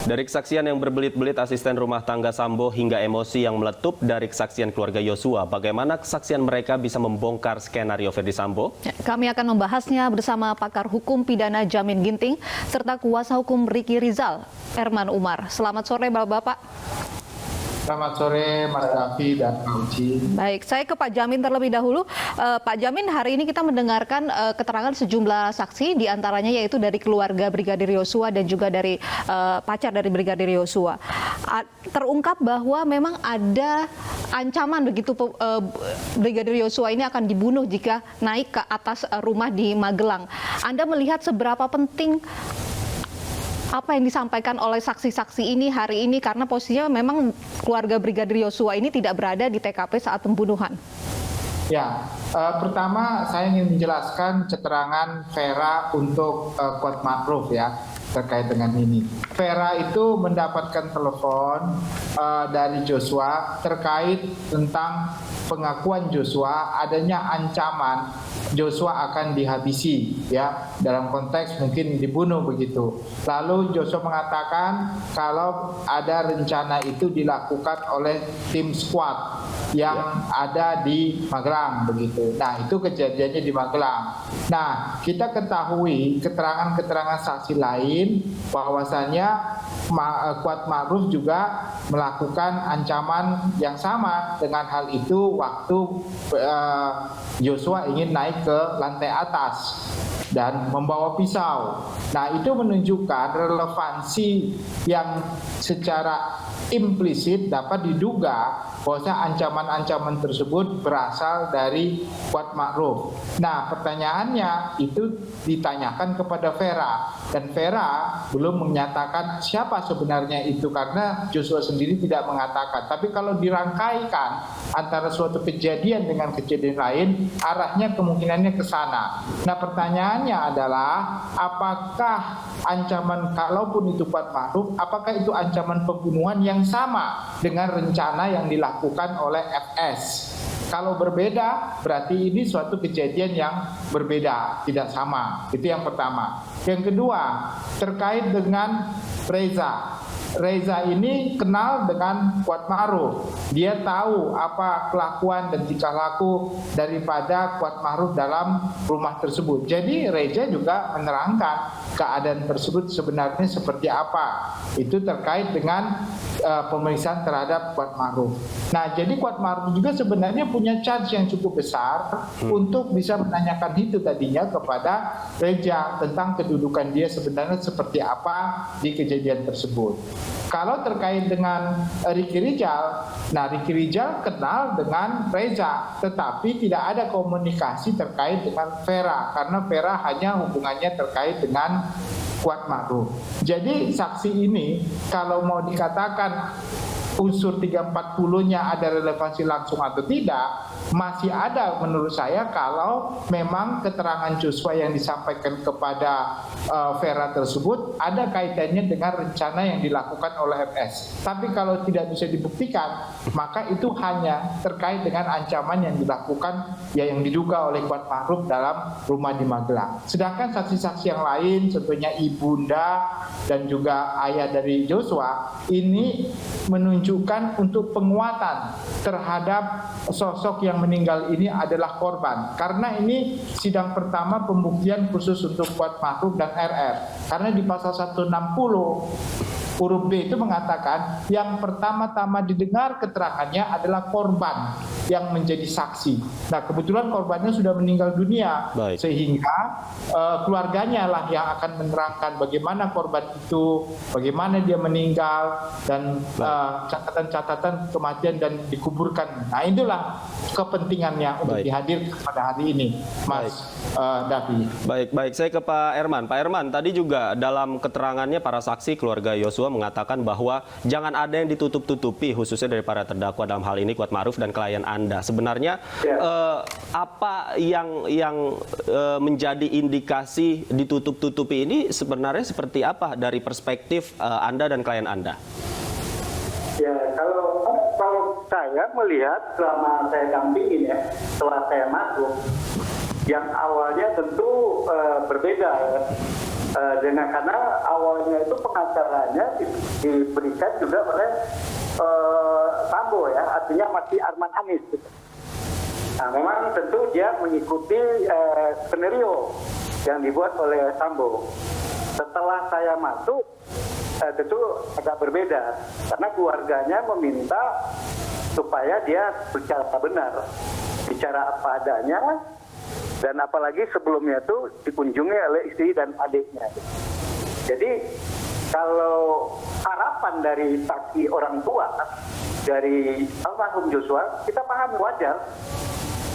Dari kesaksian yang berbelit-belit asisten rumah tangga Sambo hingga emosi yang meletup dari kesaksian keluarga Yosua, bagaimana kesaksian mereka bisa membongkar skenario Verdi Sambo? Kami akan membahasnya bersama pakar hukum pidana Jamin Ginting serta kuasa hukum Ricky Rizal, Herman Umar. Selamat sore Bapak-bapak. Selamat sore Mas Davi dan Pak Uci. Baik, saya ke Pak Jamin terlebih dahulu. Pak Jamin, hari ini kita mendengarkan keterangan sejumlah saksi, diantaranya yaitu dari keluarga Brigadir Yosua dan juga dari pacar dari Brigadir Yosua. Terungkap bahwa memang ada ancaman begitu Brigadir Yosua ini akan dibunuh jika naik ke atas rumah di Magelang. Anda melihat seberapa penting apa yang disampaikan oleh saksi-saksi ini hari ini, karena posisinya memang keluarga Brigadir Yosua ini tidak berada di TKP saat pembunuhan? Ya, pertama saya ingin menjelaskan keterangan Vera untuk Kuat Ma'ruf ya terkait dengan ini. Vera itu mendapatkan telepon dari Joshua terkait tentang pengakuan Joshua adanya ancaman Joshua akan dihabisi ya, dalam konteks mungkin dibunuh begitu. Lalu Joshua mengatakan kalau ada rencana itu dilakukan oleh tim squad yang ada di Magelang begitu. Nah, itu kejadiannya di Magelang. Nah, kita ketahui keterangan-keterangan saksi lain bahwasanya Kuat Ma'ruf juga melakukan ancaman yang sama dengan hal itu waktu Joshua ingin naik ke lantai atas dan membawa pisau. Nah, itu menunjukkan relevansi yang secara implisit dapat diduga bahwa ancaman-ancaman tersebut berasal dari Kuat Ma'ruf. Nah, pertanyaannya itu ditanyakan kepada Vera, dan Vera belum menyatakan siapa sebenarnya itu karena Joshua sendiri tidak mengatakan. Tapi kalau dirangkaikan antara suatu kejadian dengan kejadian lain, arahnya kemungkinannya ke sana. Nah, pertanyaannya adalah apakah ancaman, kalaupun itu Kuat Ma'ruf, apakah itu ancaman pembunuhan yang sama dengan rencana yang dilakukan oleh FS? Kalau berbeda, berarti ini suatu kejadian yang berbeda, tidak sama. Itu yang pertama. Yang kedua, terkait dengan Reza. Reza ini kenal dengan Kuat Ma'ruf. Dia tahu apa kelakuan dan tingkah laku daripada Kuat Ma'ruf dalam rumah tersebut. Jadi Reza juga menerangkan keadaan tersebut sebenarnya seperti apa. Itu terkait dengan pemeriksaan terhadap Kuat Ma'ruf. Nah, jadi Kuat Ma'ruf juga sebenarnya punya chance yang cukup besar untuk bisa menanyakan itu tadinya kepada Reza tentang kedudukan dia sebenarnya seperti apa di kejadian tersebut. Kalau terkait dengan Ricky Rizal, nah Ricky Rizal kenal dengan Reza, tetapi tidak ada komunikasi terkait dengan Vera, karena Vera hanya hubungannya terkait dengan Kuat Ma'ruf. Jadi saksi ini kalau mau dikatakan unsur 340-nya ada relevansi langsung atau tidak, masih ada menurut saya kalau memang keterangan Joshua yang disampaikan kepada Vera tersebut ada kaitannya dengan rencana yang dilakukan oleh FS. Tapi kalau tidak bisa dibuktikan, maka itu hanya terkait dengan ancaman yang dilakukan yang diduga oleh Kuat Ma'ruf dalam rumah di Magelang. Sedangkan saksi-saksi yang lain, tentunya ibunda dan juga ayah dari Joshua, ini menunjukkan untuk penguatan terhadap sosok yang meninggal ini adalah korban. Karena ini sidang pertama pembuktian khusus untuk Kuat Ma'ruf dan RR. Karena di pasal 160 huruf B itu mengatakan yang pertama-tama didengar keterangannya adalah korban yang menjadi saksi. Nah, kebetulan korbannya sudah meninggal dunia. Baik. Sehingga keluarganya lah yang akan menerangkan bagaimana korban itu, bagaimana dia meninggal, dan catatan-catatan kematian dan dikuburkan. Nah, itulah kepentingannya untuk dihadirkan pada hari ini, Mas Davi. Baik. Saya ke Pak Herman. Pak Herman, tadi juga dalam keterangannya para saksi keluarga Yosua mengatakan bahwa jangan ada yang ditutup-tutupi, khususnya dari para terdakwa dalam hal ini Kuat Ma'ruf dan klien Anda. Sebenarnya apa yang menjadi indikasi ditutup-tutupi ini sebenarnya seperti apa dari perspektif Anda dan klien Anda? Ya, kalau saya melihat selama saya dampingin ya, setelah saya masuk, yang awalnya tentu berbeda ya. Dengan karena awalnya itu pengacaranya diberikan juga oleh Sambo ya, artinya masih Arman Hanis. Gitu. Nah, memang tentu dia mengikuti skenario yang dibuat oleh Sambo. Setelah saya masuk, tentu agak berbeda karena keluarganya meminta supaya dia bicara benar, bicara apa adanya, dan apalagi sebelumnya itu dikunjungi oleh istri dan adiknya. Jadi kalau harapan dari saksi orang tua dari almarhum Joshua, kita paham wajar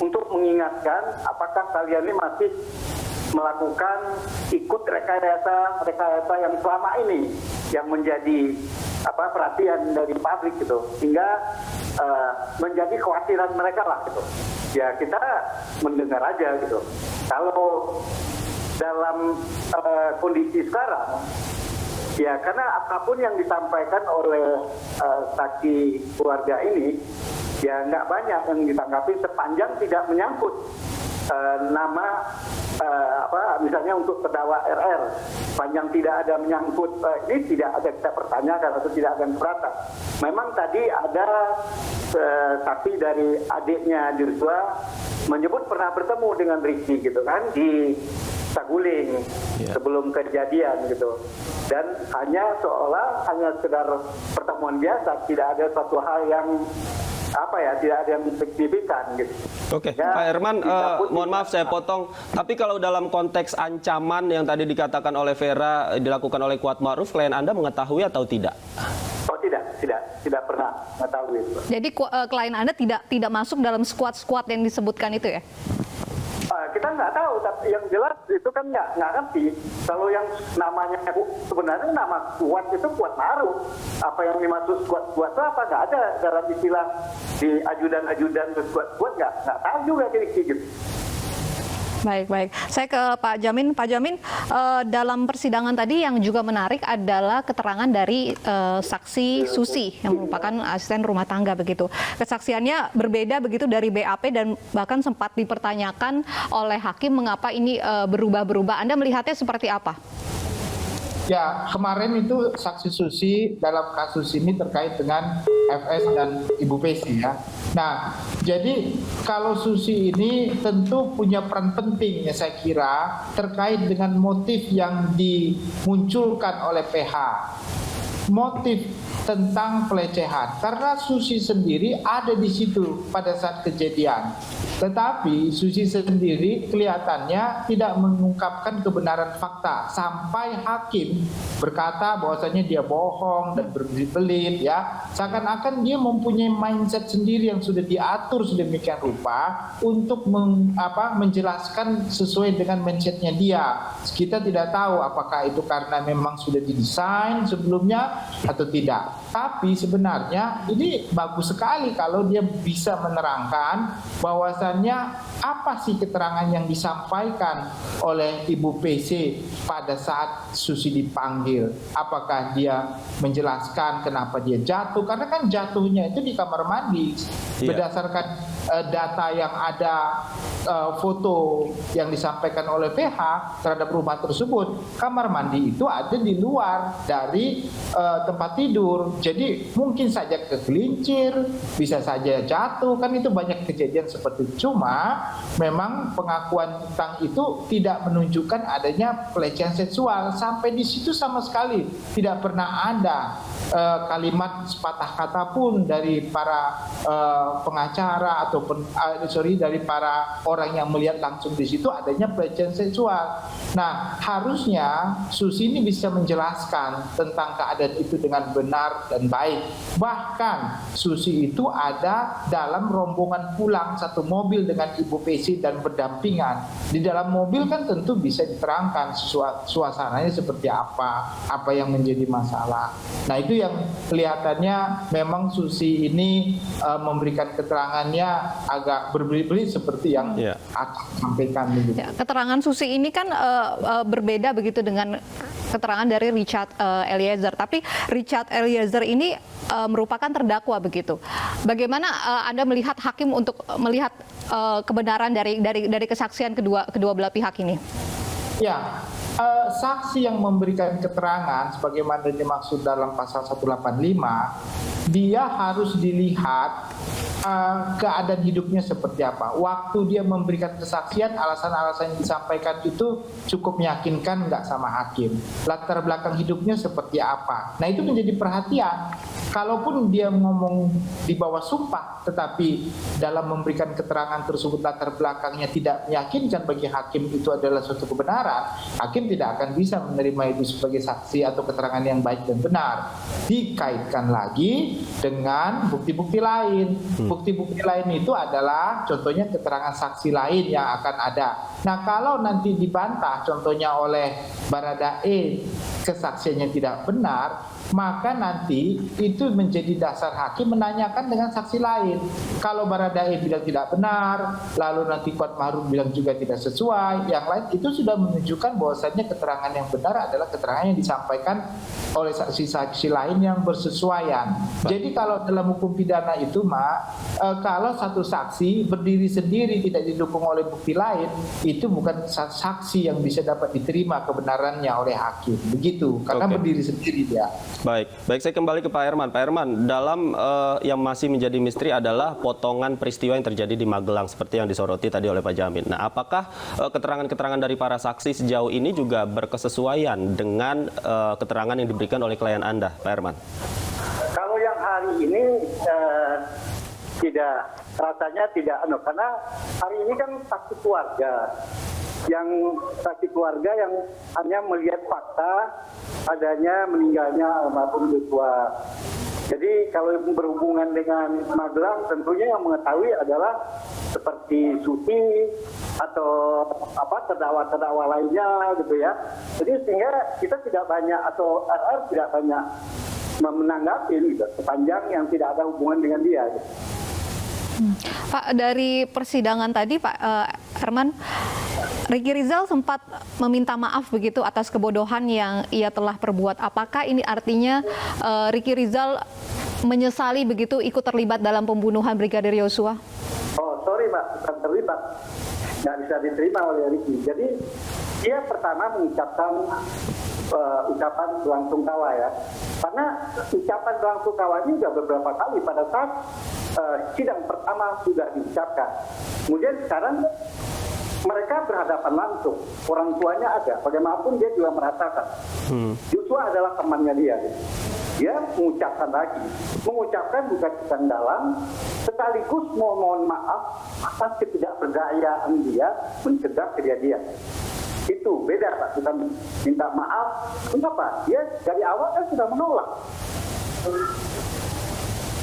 untuk mengingatkan apakah kalian ini masih melakukan ikut rekayasa yang selama ini yang menjadi perhatian dari publik gitu, hingga menjadi kekhawatiran mereka lah gitu. Ya kita mendengar aja gitu. Kalau dalam kondisi sekarang, ya karena apapun yang disampaikan oleh saksi keluarga ini, ya nggak banyak yang ditanggapi sepanjang tidak menyangkut nama misalnya untuk terdakwa RR, panjang tidak ada menyangkut ini, tidak ada kita pertanyakan atau tidak akan keberatan. Memang tadi ada saksi dari adiknya Joshua menyebut pernah bertemu dengan Ricky gitu kan di Saguling sebelum kejadian gitu, dan hanya sekedar pertemuan biasa, tidak ada suatu hal yang tidak ada yang signifikan gitu. Oke, ya, Pak Herman, mohon maaf saya potong. Tapi kalau dalam konteks ancaman yang tadi dikatakan oleh Vera dilakukan oleh Kuat Ma'ruf, klien Anda mengetahui atau tidak? Oh tidak pernah mengetahui. Jadi klien Anda tidak masuk dalam squad yang disebutkan itu ya? Kita nggak tahu, tapi yang jelas itu kan nggak ngerti. Kalau yang namanya sebenarnya nama Kuat itu Kuat Ma'ruf. Apa yang dimaksud Kuat itu apa? Nggak ada dalam istilah di ajudan Kuat nggak tahu juga gitu. Baik. Saya ke Pak Jamin. Pak Jamin, dalam persidangan tadi yang juga menarik adalah keterangan dari saksi Susi yang merupakan asisten rumah tangga begitu. Kesaksiannya berbeda begitu dari BAP dan bahkan sempat dipertanyakan oleh hakim mengapa ini berubah-berubah. Anda melihatnya seperti apa? Ya, kemarin itu saksi Susi dalam kasus ini terkait dengan FS dan Ibu Pesi ya. Nah, jadi kalau Susi ini tentu punya peran penting ya saya kira terkait dengan motif yang dimunculkan oleh PH. Motif tentang pelecehan, karena Susi sendiri ada di situ pada saat kejadian. Tetapi Susi sendiri kelihatannya tidak mengungkapkan kebenaran fakta sampai hakim berkata bahwasanya dia bohong dan berbelit-belit ya. Seakan-akan dia mempunyai mindset sendiri yang sudah diatur sedemikian rupa untuk menjelaskan sesuai dengan mindsetnya dia. Kita tidak tahu apakah itu karena memang sudah didesain sebelumnya atau tidak. Tapi sebenarnya ini bagus sekali kalau dia bisa menerangkan bahwasannya apa sih keterangan yang disampaikan oleh Ibu PC pada saat Susi dipanggil. Apakah dia menjelaskan kenapa dia jatuh, karena kan jatuhnya itu di kamar mandi. Berdasarkan data yang ada, foto yang disampaikan oleh PH terhadap rumah tersebut, kamar mandi itu ada di luar dari tempat tidur. Jadi mungkin saja kegelincir, bisa saja jatuh, kan itu banyak kejadian seperti itu. Cuma memang pengakuan tentang itu tidak menunjukkan adanya pelecehan seksual. Sampai di situ sama sekali tidak pernah ada kalimat sepatah kata pun dari para pengacara ataupun dari para orang yang melihat langsung di situ adanya pelecehan seksual. Nah, harusnya Susi ini bisa menjelaskan tentang keadaan itu dengan benar dan baik. Bahkan Susi itu ada dalam rombongan pulang satu mobil dengan Ibu Pesi dan berdampingan. Di dalam mobil kan tentu bisa diterangkan suasananya seperti apa yang menjadi masalah. Nah, itu yang kelihatannya memang Susi ini memberikan keterangannya agak berbelit-belit seperti yang akan sampaikan. Ya, keterangan Susi ini kan berbeda begitu dengan keterangan dari Richard Eliezer. Tapi Richard Eliezer ini merupakan terdakwa begitu. Bagaimana Anda melihat hakim untuk melihat kebenaran dari kesaksian kedua belah pihak ini? Ya, saksi yang memberikan keterangan sebagaimana dimaksud dalam pasal 185, dia harus dilihat keadaan hidupnya seperti apa. Waktu dia memberikan kesaksian, alasan-alasan yang disampaikan itu cukup meyakinkan nggak sama hakim. Latar belakang hidupnya seperti apa. Nah, itu menjadi perhatian. Kalaupun dia ngomong di bawah sumpah, tetapi dalam memberikan keterangan tersebut latar belakangnya tidak meyakinkan bagi hakim itu adalah suatu kebenaran, hakim tidak akan bisa menerima itu sebagai saksi atau keterangan yang baik dan benar. Dikaitkan lagi dengan bukti-bukti lain. Bukti-bukti lain itu adalah contohnya keterangan saksi lain yang akan ada. Nah, kalau nanti dibantah contohnya oleh Baradae kesaksiannya tidak benar, maka nanti itu menjadi dasar hakim menanyakan dengan saksi lain. Kalau Baradae bilang tidak benar, lalu nanti Kuat Ma'ruf bilang juga tidak sesuai, yang lain itu sudah menunjukkan bahwasannya keterangan yang benar adalah keterangan yang disampaikan oleh saksi-saksi lain yang bersesuaian. Jadi kalau dalam hukum pidana itu, kalau satu saksi berdiri sendiri tidak didukung oleh bukti lain, itu bukan saksi yang bisa dapat diterima kebenarannya oleh hakim. Begitu, karena berdiri sendiri dia. Baik, saya kembali ke Pak Herman. Pak Herman, dalam yang masih menjadi misteri adalah potongan peristiwa yang terjadi di Magelang seperti yang disoroti tadi oleh Pak Jamin. Nah, apakah keterangan-keterangan dari para saksi sejauh ini juga berkesesuaian dengan keterangan yang diberikan oleh klien Anda, Pak Herman? Kalau yang hari ini rasanya tidak, karena hari ini kan saksi keluarga yang hanya melihat fakta adanya meninggalnya almarhum Joshua. Jadi kalau berhubungan dengan Magelang, tentunya yang mengetahui adalah seperti Suti atau terdakwa lainnya gitu ya. Jadi sehingga kita tidak banyak atau RR tidak banyak menanggapi gitu, sepanjang yang tidak ada hubungan dengan dia. Gitu. Pak, dari persidangan tadi Pak Herman, Ricky Rizal sempat meminta maaf begitu atas kebodohan yang ia telah perbuat. Apakah ini artinya Ricky Rizal menyesali begitu ikut terlibat dalam pembunuhan Brigadir Yosua? Oh, sorry Pak, bukan terlibat. Nggak bisa diterima oleh Ricky. Jadi dia pertama mengucapkan ucapan berlangsungkawa ya. Karena ucapan berlangsungkawa ini sudah beberapa kali pada saat sidang pertama sudah diucapkan. Kemudian sekarang mereka berhadapan langsung, orang tuanya ada, bagaimanapun dia juga merasakan. Joshua adalah temannya dia. Dia mengucapkan lagi, mengucapkan bukan kesan dalam, sekaligus mohon maaf atas ketidakberdayaan dia mencegah kejadian. Itu beda Pak, bukan minta maaf. Kenapa? Dia dari awal kan sudah menolak.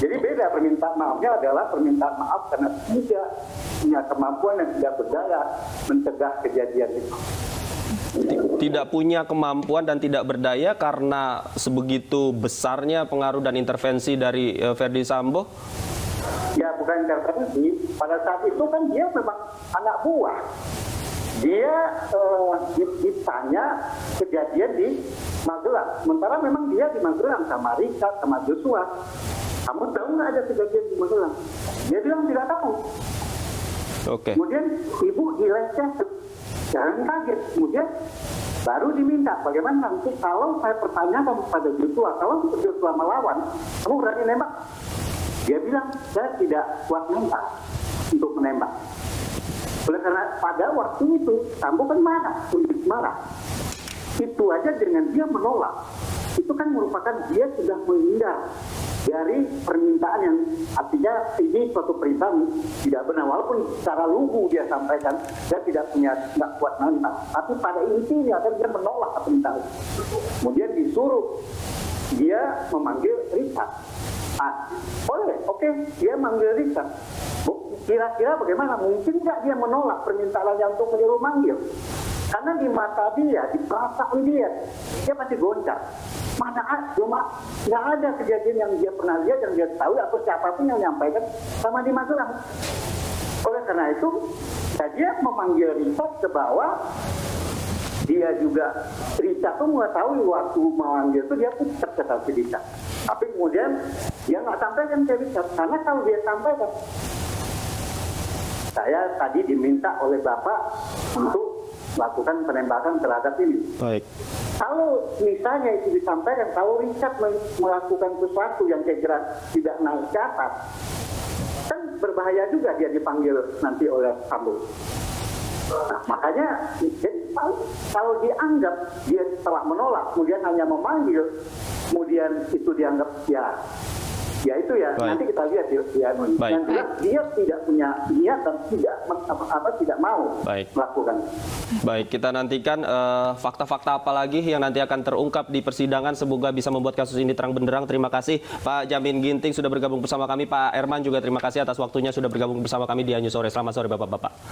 Jadi beda, permintaan maafnya adalah permintaan maaf karena tidak punya kemampuan dan tidak berdaya mencegah kejadian itu. Tidak punya kemampuan dan tidak berdaya karena sebegitu besarnya pengaruh dan intervensi dari Verdi Sambo? Ya bukan intervensi, pada saat itu kan dia memang anak buah. Dia ditanya kejadian di Magelang, sementara memang dia di Magelang sama Richard, sama Joshua. Kamu tahu nggak ada kejadian di Magelang? Dia bilang tidak tahu. Oke. Kemudian ibu dilecehkan, jangan kaget. Kemudian baru diminta, bagaimana nanti kalau saya pertanyakan kepada Joshua, kalau Joshua melawan, kamu berani nembak? Dia bilang, saya tidak kuat mental untuk menembak. Oleh karena pada waktu itu, Sambo kan marah. Itu aja dengan dia menolak. Itu kan merupakan dia sudah menghindar dari permintaan yang artinya ini suatu perintah tidak benar. Walaupun secara lugu dia sampaikan, dia tidak kuat mental. Tapi pada intinya kan dia menolak perintah. Kemudian disuruh dia memanggil Richard. Oke, dia manggil Richard. Kira-kira bagaimana? Mungkin nggak dia menolak permintaannya untuk menyuruh manggil? Karena di mata dia, di perasaan dia pasti goncang. Nggak ada kejadian yang dia pernah lihat, yang dia tahu, atau siapapun yang menyampaikan sama di Magelang. Oleh karena itu, dia memanggil Richard ke bawah. Dia juga, Richard pun mengetahui waktu memanggil itu dia pun terkesan si Richard. Tapi kemudian dia nggak sampaikan ke Richard, karena kalau dia sampaikan, saya tadi diminta oleh Bapak untuk melakukan penembakan terhadap ini. Baik. Kalau misalnya itu disampaikan, kalau Richard melakukan sesuatu yang saya kira tidak naik ke atas, kan berbahaya juga dia dipanggil nanti oleh Sambo. Nah, makanya jadi, kalau dianggap dia telah menolak, kemudian hanya memanggil, kemudian itu dianggap ya itu ya. Baik. Nanti kita lihat yang jelas dia tidak punya niat dan tidak mau melakukan. Baik, kita nantikan fakta-fakta apa lagi yang nanti akan terungkap di persidangan. Semoga bisa membuat kasus ini terang benderang. Terima kasih Pak Jamin Ginting sudah bergabung bersama kami. Pak Herman juga terima kasih atas waktunya sudah bergabung bersama kami di Anju Sore. Selamat sore Bapak-bapak.